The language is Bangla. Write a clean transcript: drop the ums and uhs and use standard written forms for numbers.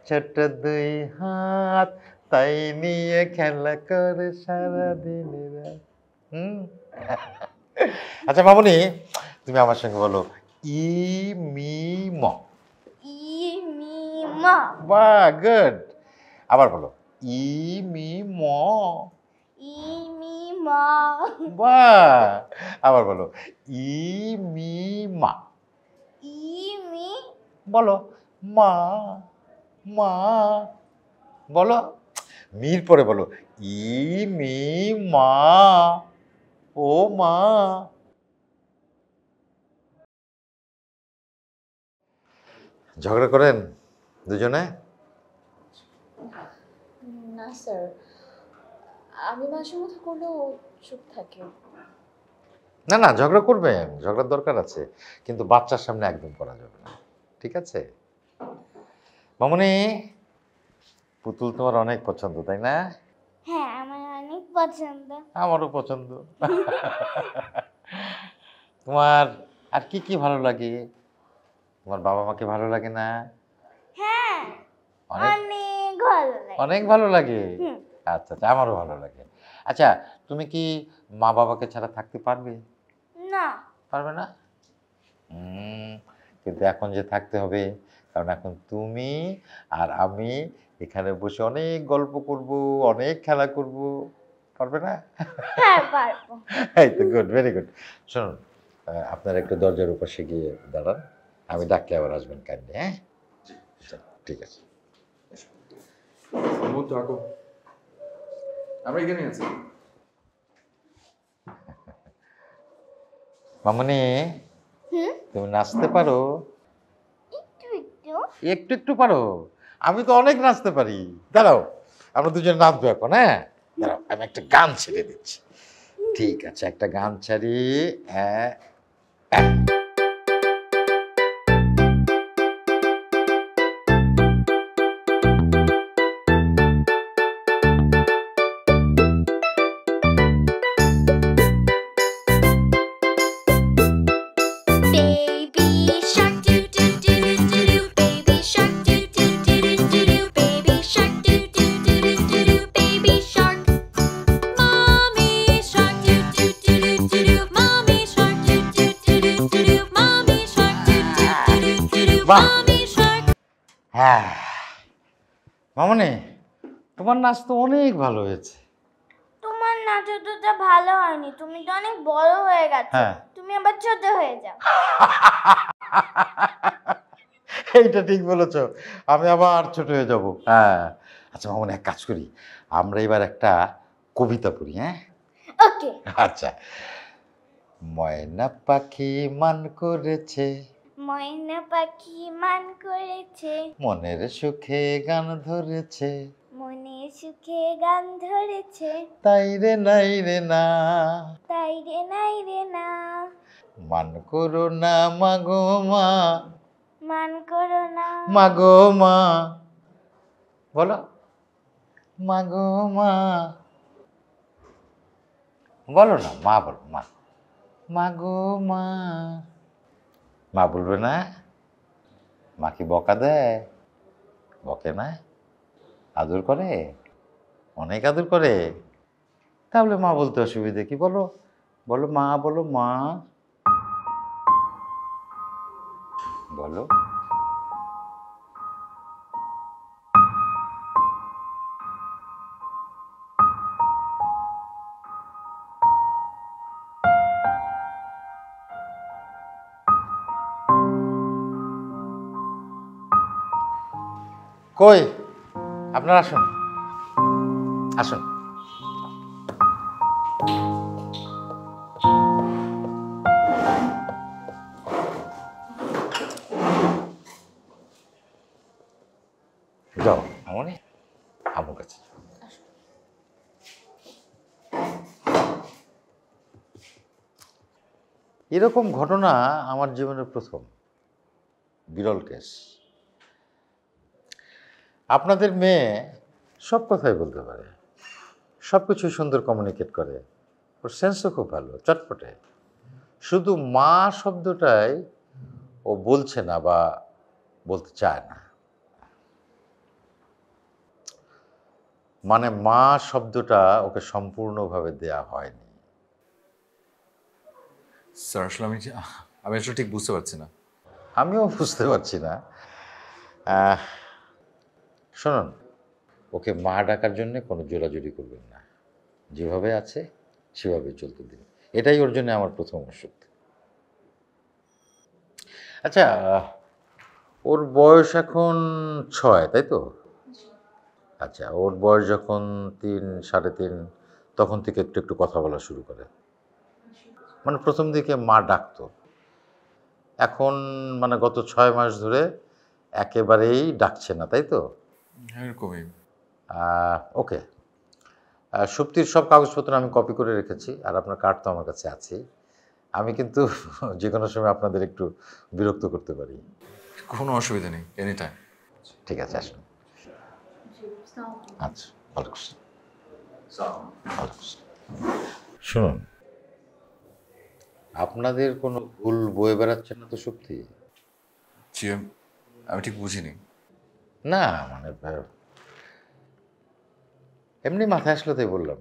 ছোট দুই হাত তাই নিয়ে খেলা করে সারাদিন রাত। হুম। আচ্ছা মামুনি, তুমি আমার সঙ্গে বলো ই মি ম। ই মি মা। বাহ, গুড। আবার বলো ই মি ম। ই মি মা। বাহ। আবার বলো ই মি মা। ই মি বলো মা। মা। বলো মির পরে বলো ই মি মা। ও মা। ঝগড়া করেন দুজনে? না স্যার, আমি মাঝে মধ্যে করলেও চুপ থাকে। না না, ঝগড়া করবেন, ঝগড়ার দরকার আছে, কিন্তু বাচ্চার সামনে একদম করা যাবে না, ঠিক আছে? মামুনি, পুতুল তোমার অনেক পছন্দ তাই না? হ্যাঁ, আমার অনেক পছন্দ। আমারও পছন্দ। তোমার আর কি কি ভালো লাগে? তোমার বাবা মাকে ভালো লাগে না? হ্যাঁ, অনেক অনেক ভালো লাগে। অনেক ভালো লাগে। হুম। আচ্ছা আচ্ছা, আমারও ভালো লাগে। আচ্ছা, তুমি কি মা বাবাকে ছাড়া থাকতে পারবে? না। পারবে না? কিন্তু এখন যে থাকতে হবে, কারণ এখন তুমি আর আমি এখানে বসে অনেক গল্প করব, অনেক খেলা করব। পারবে না? হ্যাঁ, পারবো। এই তো গুড, ভেরি গুড। শুনুন, আপনার একটু দরজার উপাশে গিয়ে দাঁড়ান, আমি ডাকলে আবার আসবেন কাইন্ডলি, হ্যাঁ? আচ্ছা, ঠিক আছে। মতো আঁকো, আমরা এখানে আছি। মামনি, হুম, তুমি নাচতে পারো? একটু একটু। একটু একটু পারো? আমি তো অনেক নাচতে পারি। দাঁড়াও, আমরা দুজন নাচবো এখন, হ্যাঁ? দাঁড়াও, আমি একটা গান ছেড়ে দিচ্ছি। ঠিক আছে, একটা গান ছাড়ি। হ্যাঁ। Baby shark do do do do do do. Baby shark do do do do do do. Baby shark do do do do do do. Baby shark. Mommy shark do do do do do do. Mommy shark do do do do do do. Mommy shark do do do do do do. বাহ। Mommy shark. হ্যাঁ মামনি, তোমার নাচ তো অনেক ভালো হয়েছে। তোমার নাচ অতটা ভালো হয়নি, তুমি তো অনেক বড় হয়ে গেছো। হ্যাঁ। তুমি আবার ছোট হয়ে যাও। এইটা ঠিক বলেছ, আমি আবার ছোট হয়ে যাব। হ্যাঁ। আচ্ছা মামনি, এক কাজ করি, আমরা এবার একটা কবিতা পড়ি, হ্যাঁ? ওকে। আচ্ছা। ময়না পাখি মান করেছে, ময়না পাখি মান করেছে, মনের সুখে গান ধরেছে, মনে সুখে গান ধরেছে, তাই রে নাই রে না, তাই রে নাই রে না, মান করো না মাগো মা, মান করো না। মাগো মা। বলো মাগো মা। বলো না, মা বলো, মা। মাগো মা। মা বলবে না? মা কি বকা দেয়? বকে না? আদর করে? অনেক আদর করে? তাহলে মা বলতে অসুবিধে কি? বলো, বলো মা, বলো মা, বলো। কই, আপনারা আসুন, আসুন। যাও আমনি, আমার কাছে। এরকম ঘটনা আমার জীবনের প্রথম, বিরল কেস। আপনাদের মেয়ে সব কথাই বলতে পারে, সব কিছু সুন্দর কমিউনিকেট করে, ওর সেন্সও খুব ভালো, চটপটে। শুধু মা শব্দটাই ও বলছে না বা বলতে চায় না। মানে মা শব্দটা ওকে সম্পূর্ণভাবে দেয়া হয়নি। স্যার আসলে আমি আসলে ঠিক বুঝতে পারছি না। আমিও বুঝতে পারছি না। শুনুন, ওকে মা ডাকার জন্য কোনো জোরাজুরি করবেন না। যেভাবে আছে সেভাবে চলতে দিন। এটাই ওর জন্য আমার প্রথম ওষুধ। আচ্ছা, ওর বয়স এখন 6, তাই তো? আচ্ছা, ওর বয়স যখন 3, 3.5 তখন থেকে একটু একটু কথা বলা শুরু করে। মানে প্রথম দিকে মা ডাকতো, এখন মানে গত 6 মাস ধরে একেবারেই ডাকছে না, তাই তো? এরকমই। ওকে, সুপ্তির সব কাগজপত্র আমি কপি করে রেখেছি, আর আপনার কার্ড তো আমার কাছে আছেই। আমি কিন্তু যে কোনো সময় আপনাদের একটু বিরক্ত করতে পারি। কোনো অসুবিধা নেই, এনি টাইম। ঠিক আছে, আসুন। আচ্ছা, ভালো করছেন, ভালো করছেন। শুনুন, আপনাদের কোনো ভুল বয়ে বেড়াচ্ছেন না তো সুপ্তি? জি, আমি ঠিক বুঝিনি। না মানে এমনি মাথায় আসলো তাই বললাম।